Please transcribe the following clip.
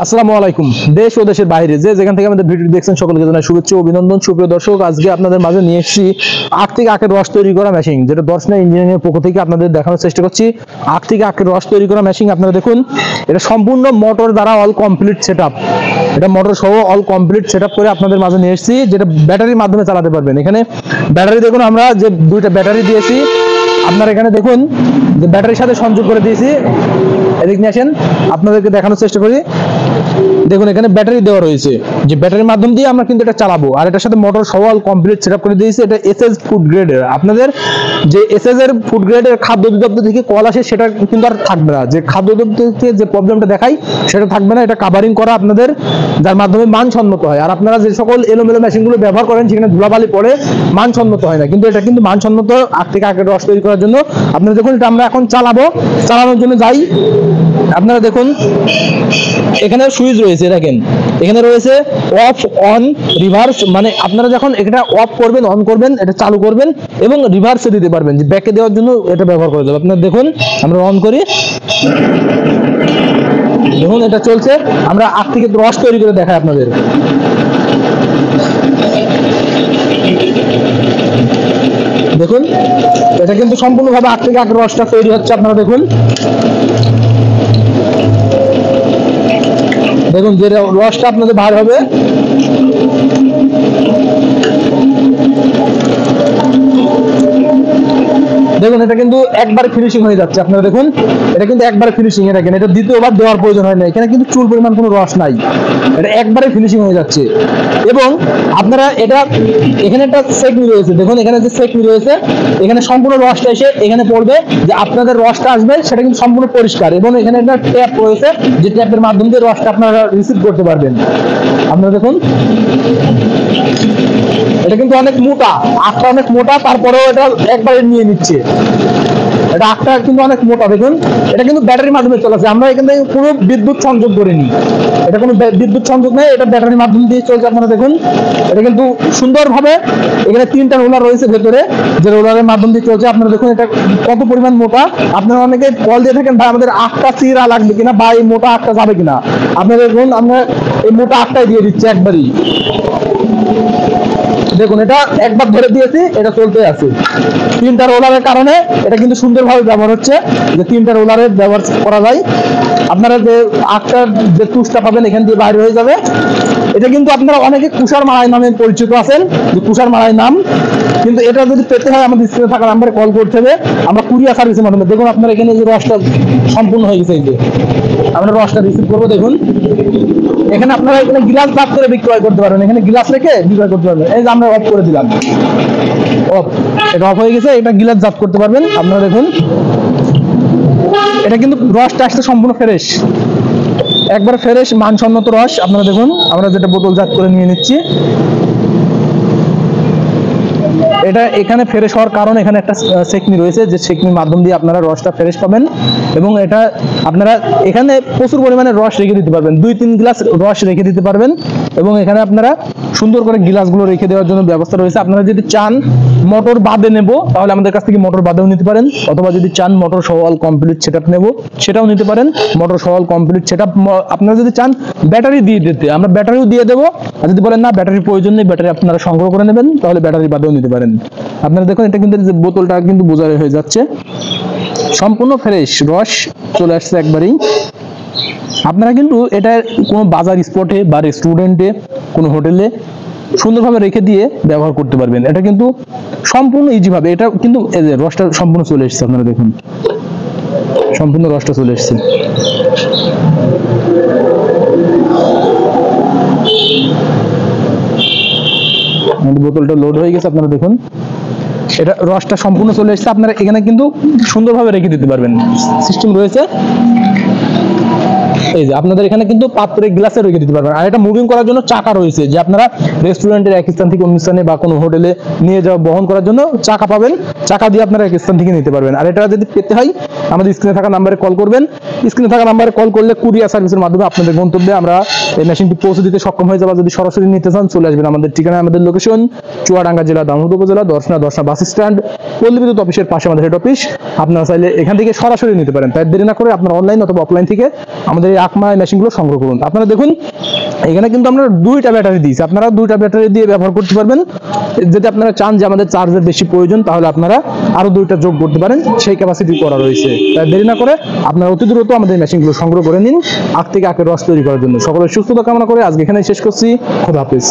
আসসালামু আলাইকুম। দেশ ও দেশের বাইরে যে যেখান থেকে আমাদের ভিডিও দেখছেন সকলকে জানাই শুভেচ্ছা ও অভিনন্দন। সুপ্রিয় দর্শক, আজকে আপনাদের মাঝে নিয়ে এসেছি আখ থেকে আখের রস তৈরি করা মেশিন, যেটা দর্শনা ইঞ্জিনিয়ারিং এর পক্ষ থেকে আপনাদের দেখানোর চেষ্টা করছি। আখ থেকে আখের রস তৈরি করা মেশিন আপনারা দেখুন, এটা সম্পূর্ণ মোটর দ্বারা অল কমপ্লিট সেটআপ। এটা মোটর সহ অল কমপ্লিট সেটআপ করে আপনাদের মাঝে নিয়ে এসেছি, যেটা ব্যাটারির মাধ্যমে চালাতে পারবেন। এখানে ব্যাটারি দেখুন, আমরা যে দুইটা ব্যাটারি দিয়েছি আপনারা এখানে দেখুন যে ব্যাটারির সাথে সংযোগ করে দিয়েছি। এদিক নিয়ে আসেন, আপনাদেরকে দেখানোর চেষ্টা করি। দেখুন এখানে ব্যাটারি দেওয়া রয়েছে, যে ব্যাটারির মাধ্যম দিয়ে আমরা কিন্তু এটা চালাবো। আর এটার সাথে মোটর সহ কমপ্লিট সেটআপ করে দিয়েছি। এটা এসএস ফুড গ্রেডের। আপনাদের যে এসএস এর ফুড গ্রেডের খাদ্য অধিদপ্তর থেকে কল আসে সেটা কিন্তু আর থাকবে না। যে খাদ্য অধিদপ্তর থেকে যে প্রবলেমটা দেখাই সেটা থাকবে না। এটা কাভারিং করা আপনাদের, যার মাধ্যমে মানসম্মত হয়। আর আপনারা যে সকল এলোমেলো মেশিনগুলো ব্যবহার করেন সেখানে ধুলাবালি পড়ে মানসম্মত হয় না, কিন্তু এটা কিন্তু মানসম্মত আখ থেকে আখের রস তৈরি করার জন্য। আপনারা দেখুন এটা আমরা এখন চালাবো, চালানোর জন্য যাই। আপনারা দেখুন এখানে সুইচ রয়েছে, দেখেন এখানে রয়েছে অফ, অন, রিভার্স। মানে আপনারা যখন এটা অফ করবেন, অন করবেন, এটা চালু করবেন এবং রিভার্সে দিতে পারবেন, যে ব্যাকে দেওয়ার জন্য এটা ব্যবহার করে দেবেন। আপনারা দেখুন আমরা অন করি, দেখুন এটা চলছে। আমরা আখ থেকে রস তৈরি করে দেখাই আপনাদের। দেখুন এটা কিন্তু সম্পূর্ণভাবে আখ থেকে আখের রসটা তৈরি হচ্ছে। আপনারা দেখুন, দেখুন যে রসটা আপনাদের বার হবে। দেখুন এটা কিন্তু একবারে ফিনিশিং হয়ে যাচ্ছে। আপনারা দেখুন এটা কিন্তু একবারে ফিনিশিং। এটা কেন এটা দ্বিতীয়বার দেওয়ার প্রয়োজন হয় না। এখানে কিন্তু চুল পরিমাণ কোনো রস নাই, এটা একবারে ফিনিশিং হয়ে যাচ্ছে। এবং আপনারা এটা এখানে একটা সেকনি রয়েছে, দেখুন এখানে যে সেকনি রয়েছে এখানে সম্পূর্ণ রসটা এসে এখানে পড়বে। যে আপনাদের রসটা আসবে সেটা কিন্তু সম্পূর্ণ পরিষ্কার। এবং এখানে একটা ট্যাপ রয়েছে, যে ট্যাপের মাধ্যমে দিয়ে রসটা আপনারা রিসিভ করতে পারবেন। আপনারা দেখুন এটা কিন্তু অনেক মোটা, আখটা অনেক মোটা, তারপরেও এটা একবারে নিয়ে নিচ্ছে। এটা আখটা কিন্তু অনেক মোটা। দেখুন এটা কিন্তু ব্যাটারির মাধ্যমে চলছে, আমরা এখান থেকে কোনো বিদ্যুৎ সংযোগ করিনি। এটা কোনো বিদ্যুৎ সংযোগ নেই, এটা ব্যাটারির মাধ্যম দিয়ে চলছে। আপনারা দেখুন এটা কিন্তু সুন্দরভাবে, এখানে 3টা রোলার রয়েছে ভেতরে, যে রোলারের মাধ্যম দিয়ে চলছে। আপনারা দেখুন এটা কত পরিমাণ মোটা। আপনারা অনেকে কল দিয়ে থাকেন, ভাই আমাদের আখটা চিরা লাগবে কিনা, বা এই মোটা আখটা যাবে কিনা। আপনারা দেখুন আমরা এই মোটা আখটাই দিয়ে দিচ্ছি একবারই। দেখুন এটা একবার ধরে দিয়েছি, এটা চলতে আছে। 3টা রোলারের কারণে এটা কিন্তু সুন্দরভাবে ব্যবহার হচ্ছে, যে 3টা রোলারের ব্যবহার করা যায়। আপনারা যে আখটার যে তুষটা পাবেন এখান দিয়ে বাইরে হয়ে যাবে। এটা কিন্তু আপনারা অনেকে কুষার মালাই নামে পরিচিত আছেন, যে কুষার মালাই নাম। কিন্তু এটা যদি পেতে হয় আমাদের স্ক্রিনে থাকা নাম্বারে কল করতে হবে, আমরা কুরিয়ার সার্ভিসের মাধ্যমে। দেখুন আপনারা এখানে যে রসটা সম্পূর্ণ হয়ে গেছে, এই যে আমরা রসটা রিসিভ করবো। দেখুন এখানে আপনারা এখানে গ্লাস বাদ করে বিক্রয় করতে পারবেন, এখানে গ্লাস রেখে বিক্রয় করতে পারবেন। এই যে আমরা অফ করে দিলাম, অফ, এটা অফ হয়ে গেছে। এটা গ্লাস জাত করতে পারবেন। আপনারা দেখুন এটা কিন্তু রসটা আসছে সম্পূর্ণ ফ্রেশ, একবার ফ্রেশ মানসম্মত রস। আপনারা দেখুন আমরা যেটা বোতল জাত করে নিয়ে নিচ্ছি। এটা এখানে ফ্রেশ হওয়ার কারণ এখানে একটা সেকনি রয়েছে, যে সেকনির মাধ্যম দিয়ে আপনারা রসটা ফ্রেশ পাবেন। এবং এটা আপনারা এখানে প্রচুর পরিমাণে রস রেখে দিতে পারবেন, 2-3 গ্লাস রস রেখে দিতে পারবেন। এবং এখানে আপনারা সুন্দর করে গ্লাসগুলো রেখে দেওয়ার জন্য ব্যবস্থা রয়েছে। আপনারা যদি চান মোটর বাদে নেব তাহলে আমাদের কাছ থেকে মোটর বাদেও নিতে পারেন, অথবা যদি চান মোটর সহ অল কমপ্লিট সেটআপ নেব সেটাও নিতে পারেন। মোটর সহ অল কমপ্লিট সেটআপ আপনারা যদি চান ব্যাটারি দিয়ে দিতে, আমরা ব্যাটারিও দিয়ে দেবো। আর যদি বলেন না ব্যাটারির প্রয়োজন নেই, ব্যাটারি আপনারা সংগ্রহ করে নেবেন, তাহলে ব্যাটারি বাদেও নিতে পারেন। আপনারা দেখুন এটা কিন্তু বোতলটা কিন্তু বোঝা হয়ে যাচ্ছে, সম্পূর্ণ ফ্রেশ রস চলে আসছে একবারেই। আপনারা কিন্তু এটা কোনো বাজার স্পটে বা রেস্টুরেন্টে, কোনো হোটেলে সুন্দরভাবে রেখে দিয়ে ব্যবহার করতে পারবেন। এটা কিন্তু সম্পূর্ণ ইজি ভাবে, এটা কিন্তু এই যে রসটা সম্পূর্ণ চলে এসেছে। আপনারা দেখুন সম্পূর্ণ রসটা চলে এসেছে। বোতলটা লোড হয়ে গেছে। আপনারা দেখুন এটা রসটা সম্পূর্ণ চলে এসেছে। আপনারা এখানে কিন্তু সুন্দরভাবে রেখে দিতে পারবেন, সিস্টেম রয়েছে। এই যে আপনাদের এখানে কিন্তু পাত্রে গ্লাসে রেখে দিতে পারবেন। আর এটা মুভিং করার জন্য চাকা রয়েছে, যে আপনারা রেস্টুরেন্টের এক স্থান থেকে অন্য স্থানে বা কোনো হোটেলে নিয়ে যাওয়া বহন করার জন্য চাকা পাবেন, চাকা দিয়ে আপনারা এক স্থান থেকে নিতে পারবেন। আর এটা যদি পেতে হয় আমাদের স্ক্রিনে থাকা নাম্বারে কল করবেন। স্ক্রিনে থাকা নাম্বারে কল করলে কুরিয়ার সার্ভিসের মাধ্যমে আপনাদের গন্তব্যে আমরা এই মেশিনটি পৌঁছে দিতে সক্ষম হয়ে যাবো। যদি সরাসরি নিতে চান চলে আসবেন আমাদের ঠিকানা, আমাদের লোকেশন চুয়াডাঙ্গা জেলা দামোদ উপজেলা দর্শনা বাস স্ট্যান্ড, পল্লী বিদ্যুৎ অফিসের পাশে আমাদের হেড অফিস। আপনারা চাইলে এখান থেকে সরাসরি নিতে পারেন। তাই দেরি না করে আপনারা অনলাইন অথবা অফলাইন থেকে আমাদের এই আখমারা মেশিনগুলো সংগ্রহ করুন। আপনারা দেখুন এখানে কিন্তু আমরা দুইটা ব্যাটারি দিয়েছি, আপনারা দুইটা ব্যাটারি দিয়ে ব্যবহার করতে পারবেন। যদি আপনারা চান যে আমাদের চার্জের বেশি প্রয়োজন, তাহলে আপনারা আরো দুইটা যোগ করতে পারেন, সেই ক্যাপাসিটি করা রয়েছে। তাই দেরি না করে আপনারা অতি দ্রুত আমাদের মেশিনগুলো সংগ্রহ করে নিন আখ থেকে আখের রস তৈরি করার জন্য। সকলের সুস্থতা কামনা করে আজকে এখানে শেষ করছি। খোদা হাফেজ।